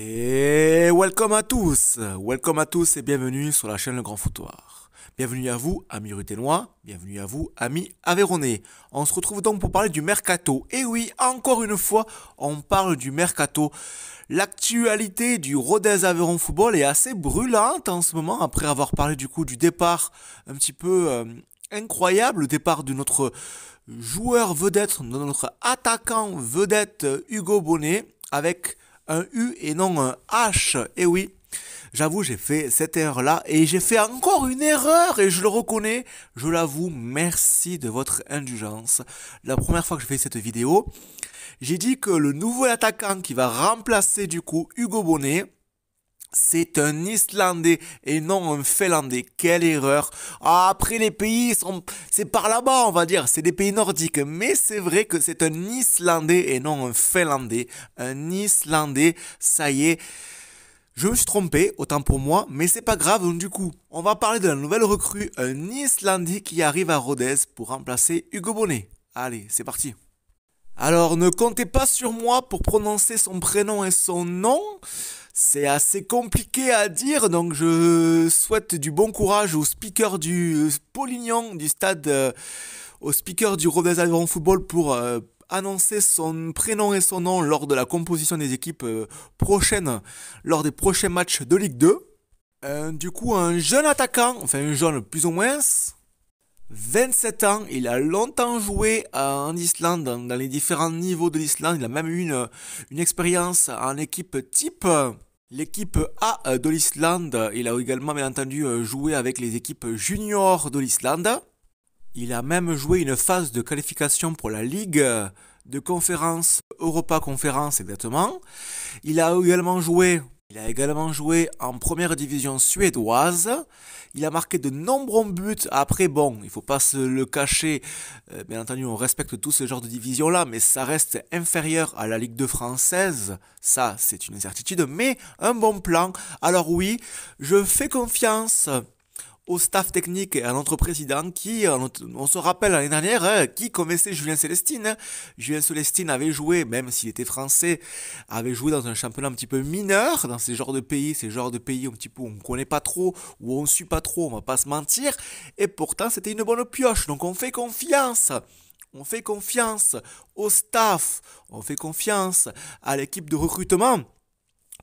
Et welcome à tous et bienvenue sur la chaîne Le Grand Foutoir. Bienvenue à vous, amis ruténois, bienvenue à vous, amis aveyronnais. On se retrouve donc pour parler du mercato. Et oui, encore une fois, on parle du mercato. L'actualité du Rodez Aveyron Football est assez brûlante en ce moment, après avoir parlé du coup du départ un petit peu incroyable, le départ de notre joueur vedette, de notre attaquant vedette Hugo Bonnet, avec un U et non un H. Et oui, j'avoue, j'ai fait cette erreur-là et j'ai fait encore une erreur et je le reconnais, je l'avoue, merci de votre indulgence. La première fois que je fais cette vidéo, j'ai dit que le nouveau attaquant qui va remplacer du coup Hugo Bonnet, c'est un Islandais et non un Finlandais. Quelle erreur. Ah, après les pays c'est par là-bas on va dire, c'est des pays nordiques. Mais c'est vrai que c'est un Islandais et non un Finlandais. Un Islandais, ça y est. Je me suis trompé, autant pour moi, mais c'est pas grave. Donc du coup, on va parler de la nouvelle recrue, un Islandais qui arrive à Rodez pour remplacer Hugo Bonnet. Allez, c'est parti. Alors ne comptez pas sur moi pour prononcer son prénom et son nom. C'est assez compliqué à dire, donc je souhaite du bon courage au speaker du Polignon du stade, au speaker du Rodez Aveyron Football pour annoncer son prénom et son nom lors de la composition des équipes prochaines, lors des prochains matchs de Ligue 2. Du coup, un jeune attaquant, enfin un jeune plus ou moins, 27 ans, il a longtemps joué en Islande, dans les différents niveaux de l'Islande. Il a même eu une expérience en équipe type, l'équipe A de l'Islande. Il a également, bien entendu, joué avec les équipes juniors de l'Islande. Il a même joué une phase de qualification pour la Ligue de conférence, Europa Conférence exactement. Il a également joué en première division suédoise. Il a marqué de nombreux buts. Après, bon, il faut pas se le cacher. Bien entendu, on respecte tout ce genre de division-là, mais ça reste inférieur à la Ligue 2 française. Ça, c'est une certitude, mais un bon plan. Alors oui, je fais confiance au staff technique et à notre président qui, on se rappelle l'année dernière, qui connaissait Julien Célestine. Julien Célestine avait joué, même s'il était français, avait joué dans un championnat un petit peu mineur, dans ces genres de pays, un petit peu où on ne connaît pas trop, où on ne suit pas trop, on va pas se mentir, et pourtant c'était une bonne pioche, donc on fait confiance. On fait confiance au staff, on fait confiance à l'équipe de recrutement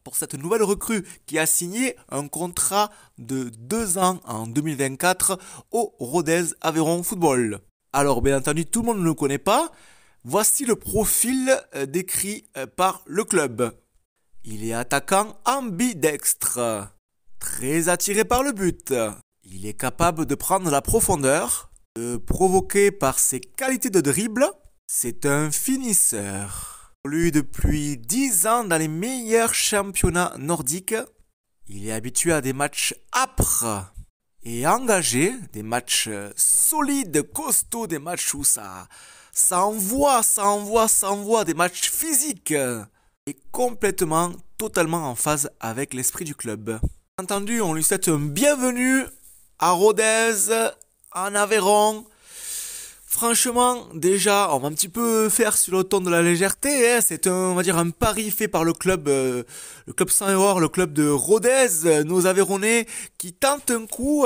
pour cette nouvelle recrue qui a signé un contrat de 2 ans en 2024 au Rodez Aveyron Football. Alors bien entendu, tout le monde ne le connaît pas. Voici le profil décrit par le club. Il est attaquant ambidextre, très attiré par le but. Il est capable de prendre la profondeur, de provoquer par ses qualités de dribble. C'est un finisseur. Lui depuis 10 ans dans les meilleurs championnats nordiques. Il est habitué à des matchs âpres et engagés, des matchs solides, costauds, des matchs où ça envoie, des matchs physiques et complètement, totalement en phase avec l'esprit du club. Entendu, on lui souhaite un bienvenue à Rodez, en Aveyron. Franchement, déjà, on va un petit peu faire sur le ton de la légèreté. C'est on va dire, un pari fait par le club sans erreur, le club de Rodez, nos Aveyronnais, qui tente un coup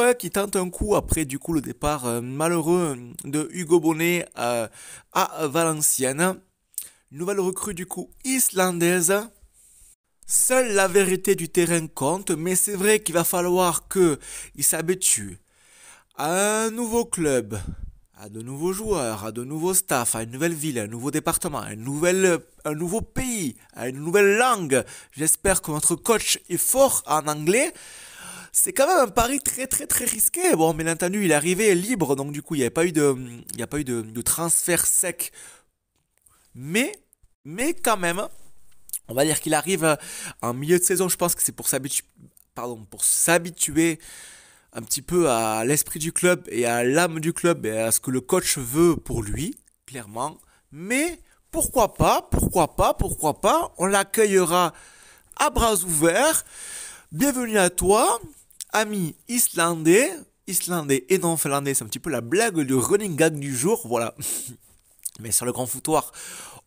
après du coup le départ malheureux de Hugo Bonnet à Valenciennes. Nouvelle recrue du coup islandaise. Seule la vérité du terrain compte, mais c'est vrai qu'il va falloir qu'il s'habitue à un nouveau club, à de nouveaux joueurs, à de nouveaux staffs, à une nouvelle ville, à un nouveau département, à un nouveau pays, à une nouvelle langue. J'espère que notre coach est fort en anglais. C'est quand même un pari très très très risqué. Bon, bien entendu, il est arrivé libre, donc du coup, il n'y a pas eu de transfert sec. Mais quand même, on va dire qu'il arrive en milieu de saison. Je pense que c'est pour s'habituer un petit peu à l'esprit du club et à l'âme du club et à ce que le coach veut pour lui, clairement. Mais pourquoi pas, on l'accueillera à bras ouverts. Bienvenue à toi, ami islandais et non finlandais, c'est un petit peu la blague du running gag du jour, voilà. Mais sur le grand foutoir,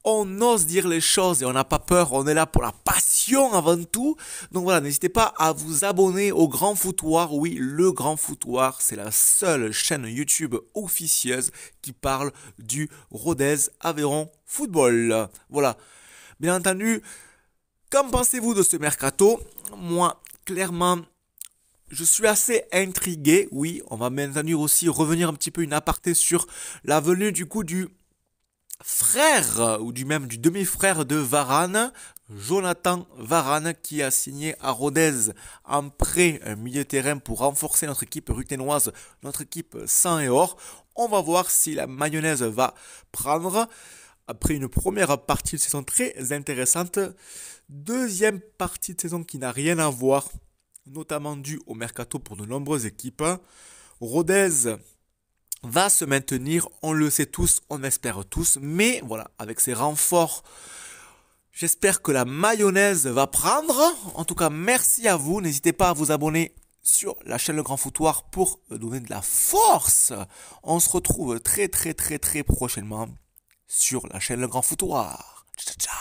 on ose dire les choses et on n'a pas peur, on est là pour la passion avant tout. Donc voilà, n'hésitez pas à vous abonner au Grand Foutoir. Oui, le Grand Foutoir, c'est la seule chaîne YouTube officieuse qui parle du Rodez Aveyron Football. Voilà. Bien entendu, qu'en pensez-vous de ce mercato? Moi, clairement, je suis assez intrigué. Oui, on va bien entendu aussi revenir un petit peu une aparté sur la venue du coup du frère ou du même du demi-frère de Varane, Jonathan Varane, qui a signé à Rodez en prêt un milieu de terrain pour renforcer notre équipe ruthénoise, notre équipe sang et or. On va voir si la mayonnaise va prendre après une première partie de saison très intéressante. Deuxième partie de saison qui n'a rien à voir, notamment due au mercato pour de nombreuses équipes. Rodez va se maintenir, on le sait tous, on espère tous, mais voilà, avec ces renforts, j'espère que la mayonnaise va prendre. En tout cas, merci à vous, n'hésitez pas à vous abonner sur la chaîne Le Grand Foutoir pour donner de la force. On se retrouve très prochainement sur la chaîne Le Grand Foutoir. Ciao, ciao.